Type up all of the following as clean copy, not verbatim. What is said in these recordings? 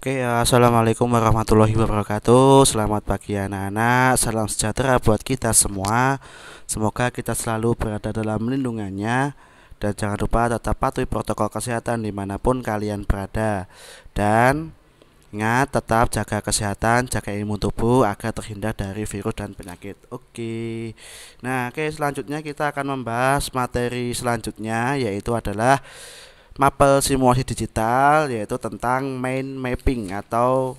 Assalamualaikum warahmatullahi wabarakatuh. Selamat pagi anak-anak. Salam sejahtera buat kita semua. Semoga kita selalu berada dalam lindungannya. Dan jangan lupa tetap patuhi protokol kesehatan dimanapun kalian berada. Dan ingat tetap jaga kesehatan, jaga imun tubuh agar terhindar dari virus dan penyakit. Selanjutnya kita akan membahas materi selanjutnya, yaitu adalah mapel simulasi digital, yaitu tentang mind mapping atau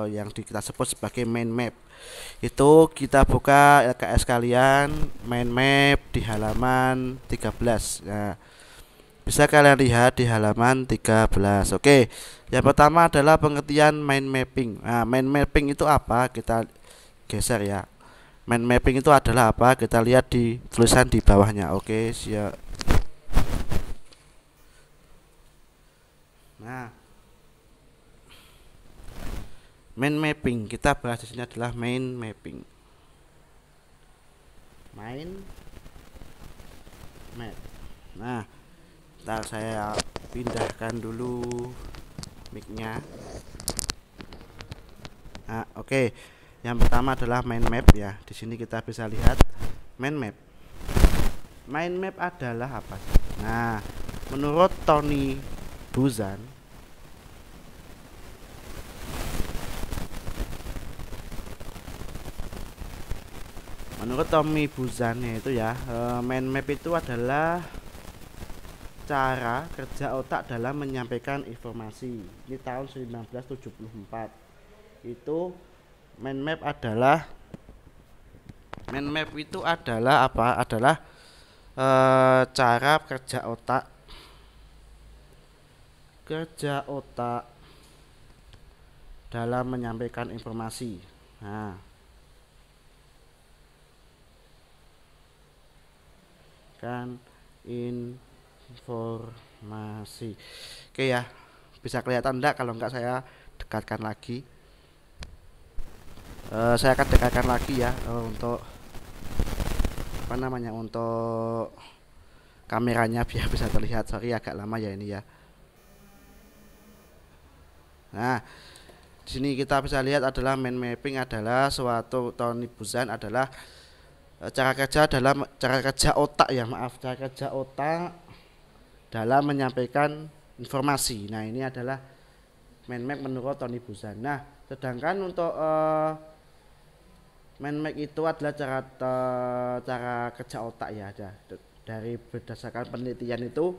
yang kita sebut sebagai mind map. Itu kita buka LKS kalian, mind map di halaman 13. Nah, bisa kalian lihat di halaman 13. Yang pertama adalah pengertian mind mapping. Nah, mind mapping itu apa? Kita geser ya. Mind mapping itu adalah apa? Kita lihat di tulisan di bawahnya. Siap. Nah, mind mapping kita bahas di sini adalah mind mapping. Mind map. Nah, ntar saya pindahkan dulu mic-nya. Nah, Yang pertama adalah mind map ya. Di sini kita bisa lihat mind map. Mind map adalah apa? Nah, menurut Tony Buzan, itu ya, mind map itu adalah cara kerja otak dalam menyampaikan informasi. Ini tahun 1974. Itu mind map itu adalah apa? Adalah cara kerja otak dalam menyampaikan informasi. Nah, kan informasi. Ya, bisa kelihatan enggak? Kalau enggak saya dekatkan lagi. Saya akan dekatkan lagi ya, untuk untuk kameranya biar bisa terlihat. Sorry agak lama ya ini ya. Nah, di sini kita bisa lihat adalah mind mapping adalah suatu, Tony Buzan adalah cara kerja otak dalam menyampaikan informasi. Nah, ini adalah mind map menurut Tony Buzan. Nah, sedangkan untuk mind map itu adalah cara kerja otak ya. Dari berdasarkan penelitian itu,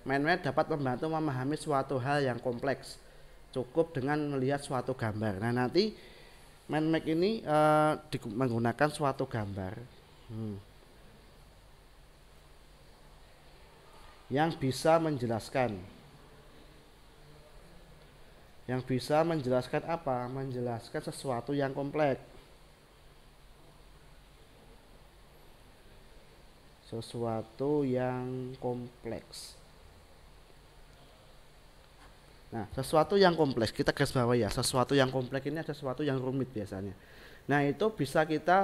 mind map dapat membantu memahami suatu hal yang kompleks cukup dengan melihat suatu gambar. Nah, nanti mind map ini menggunakan suatu gambar yang bisa menjelaskan apa? Menjelaskan sesuatu yang kompleks. Nah, sesuatu yang kompleks kita garis bawah ya. Sesuatu yang kompleks ini ada sesuatu yang rumit biasanya. Nah, itu bisa kita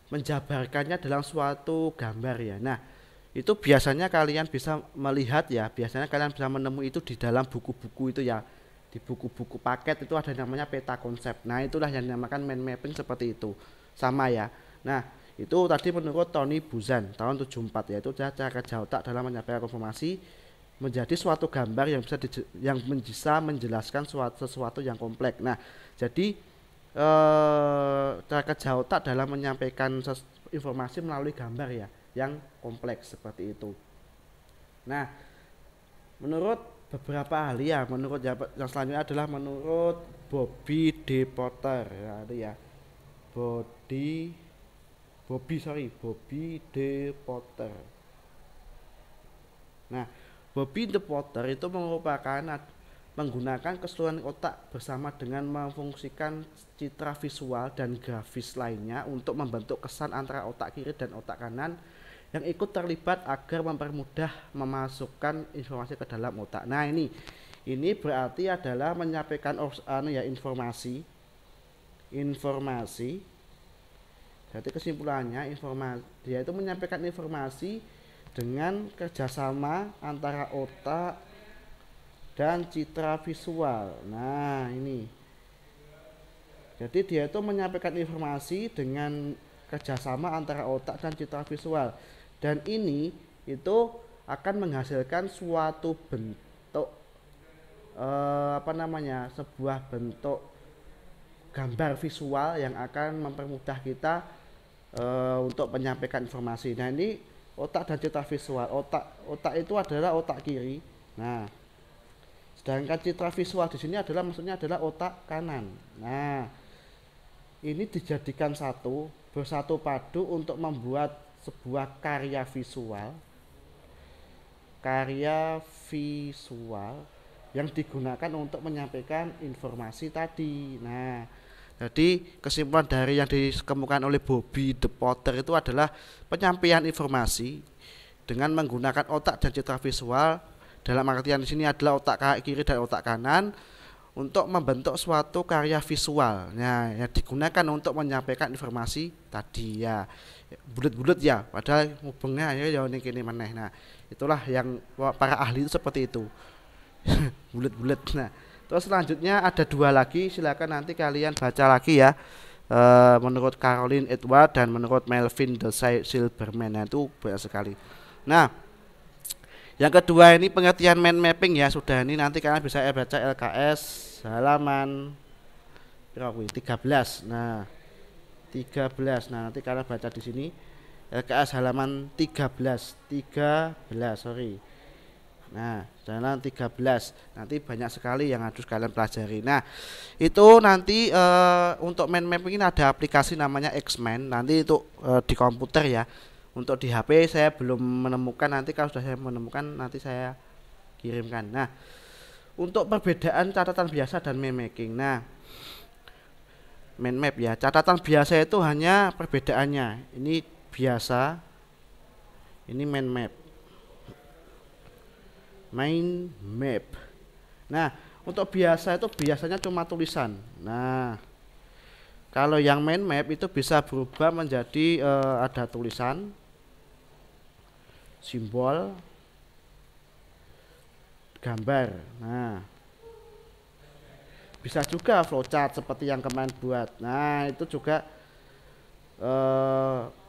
menjabarkannya dalam suatu gambar ya. Nah, itu biasanya kalian bisa melihat ya, biasanya kalian bisa menemui itu di dalam buku-buku itu ya. Di buku-buku paket itu ada namanya peta konsep. Nah, itulah yang dinamakan mind mapping seperti itu. Sama ya. Nah, itu tadi menurut Tony Buzan tahun 74, yaitu cara kerja otak dalam menyampaikan informasi menjadi suatu gambar yang bisa menjelaskan sesuatu yang kompleks. Nah, jadi cara kerja otak dalam menyampaikan informasi melalui gambar ya, yang kompleks seperti itu. Nah, menurut beberapa ahli ya, yang selanjutnya adalah menurut Bobby D. Potter ya, itu ya. Bobby D. Potter. Nah, Bobby D. Potter itu menggunakan keseluruhan otak bersama dengan memfungsikan citra visual dan grafis lainnya untuk membentuk kesan antara otak kiri dan otak kanan yang ikut terlibat agar mempermudah memasukkan informasi ke dalam otak. Nah, ini berarti adalah menyampaikan informasi. Jadi kesimpulannya dia itu menyampaikan informasi dengan kerjasama antara otak dan citra visual. Nah, ini. Jadi dia itu menyampaikan informasi dengan kerjasama antara otak dan citra visual. Dan ini itu akan menghasilkan suatu bentuk sebuah bentuk gambar visual yang akan mempermudah kita untuk menyampaikan informasi. Nah, ini otak dan citra visual. Otak itu adalah otak kiri. Nah, sedangkan citra visual di sini adalah maksudnya adalah otak kanan. Nah, ini dijadikan bersatu padu untuk membuat sebuah karya visual yang digunakan untuk menyampaikan informasi tadi. Nah, jadi kesimpulan dari yang dikemukakan oleh Bobby the Potter itu adalah penyampaian informasi dengan menggunakan otak dan citra visual. Dalam artian di sini adalah otak kiri dan otak kanan untuk membentuk suatu karya visual. Nah, yang digunakan untuk menyampaikan informasi tadi ya. Bulat-bulat ya, padahal hubungnya ya ini maneh. Nah, itulah yang para ahli itu seperti itu. Bulat-bulat. Nah, terus selanjutnya ada dua lagi, silakan nanti kalian baca lagi ya. Menurut Caroline Edward dan menurut Melvin de Silberman. Nah, itu banyak sekali. Nah, yang kedua ini pengertian mind mapping ya. Sudah, ini nanti kalian bisa baca LKS halaman 13. Nah, 13. Nah, nanti kalian baca di sini LKS halaman 13. Sorry. Nah, halaman 13. Nanti banyak sekali yang harus kalian pelajari. Nah, itu nanti untuk mind mapping ini ada aplikasi namanya Xmind. Nanti itu di komputer ya. Untuk di HP saya belum menemukan, nanti kalau sudah saya menemukan nanti saya kirimkan. Nah, untuk perbedaan catatan biasa dan mind mapping. Nah, mind map ya, catatan biasa itu hanya perbedaannya. Ini biasa, ini mind map. Mind map. Nah, untuk biasa itu biasanya cuma tulisan. Nah, kalau yang mind map itu bisa berubah menjadi ada tulisan, simbol, gambar. Nah, bisa juga flowchart seperti yang kemarin buat. Nah, itu juga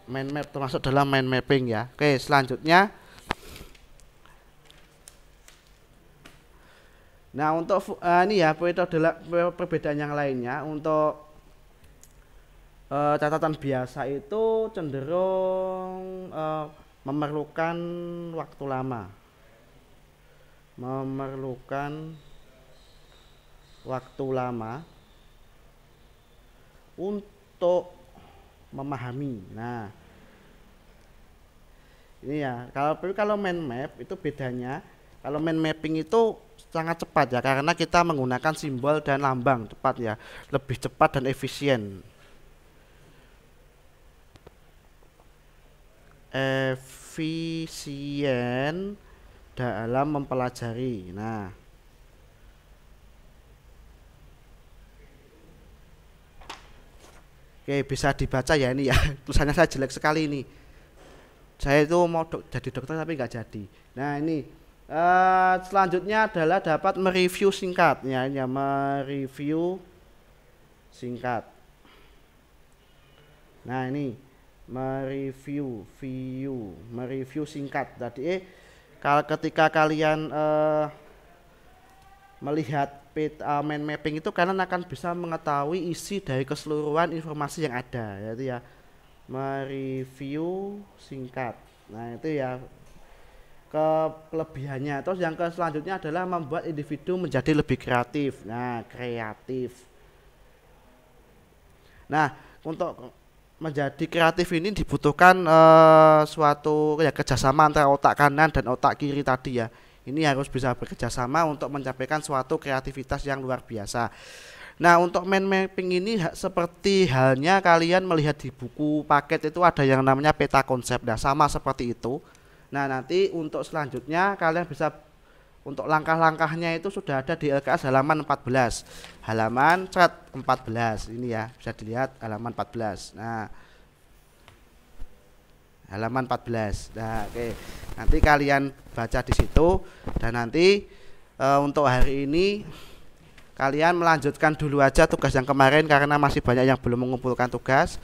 mind map, termasuk dalam mind mapping ya. Oke, selanjutnya. Nah, untuk ini ya, itu adalah perbedaan yang lainnya. Untuk catatan biasa itu cenderung memerlukan waktu lama, untuk memahami. Nah, ini ya, kalau mind map itu bedanya, kalau mind mapping itu sangat cepat ya, karena kita menggunakan simbol dan lambang, cepat ya, lebih cepat dan efisien. Dalam mempelajari. Nah, oke, bisa dibaca ya ini ya. Tulisannya saya jelek sekali ini. Saya itu mau jadi dokter tapi nggak jadi. Nah, ini selanjutnya adalah dapat mereview singkat ya, ini ya, mereview singkat. Nah, ini mereview singkat tadi. Kalau ketika kalian melihat mind mapping itu, kalian akan bisa mengetahui isi dari keseluruhan informasi yang ada, yaitu ya mereview singkat. Nah, itu ya kelebihannya. Terus yang selanjutnya adalah membuat individu menjadi lebih kreatif. Nah, kreatif. Nah, untuk menjadi kreatif ini dibutuhkan suatu ya kerjasama antara otak kanan dan otak kiri tadi ya. Ini harus bisa bekerjasama untuk mencapai suatu kreativitas yang luar biasa. Nah, untuk mind mapping ini seperti halnya kalian melihat di buku paket itu ada yang namanya peta konsep. Nah, sama seperti itu. Nah, nanti untuk selanjutnya kalian bisa, untuk langkah-langkahnya itu sudah ada di LKS halaman 14. Halaman 14 ini ya, bisa dilihat halaman 14. Nah, halaman 14. Nah, oke. Nanti kalian baca di situ dan nanti Untuk hari ini kalian melanjutkan dulu aja tugas yang kemarin karena masih banyak yang belum mengumpulkan tugas.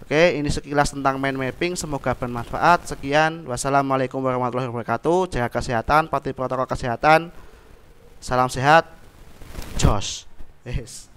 Oke, ini sekilas tentang mind mapping, semoga bermanfaat. Sekian, wassalamualaikum warahmatullahi wabarakatuh. Jaga kesehatan, patuhi protokol kesehatan. Salam sehat, Jos. Yes.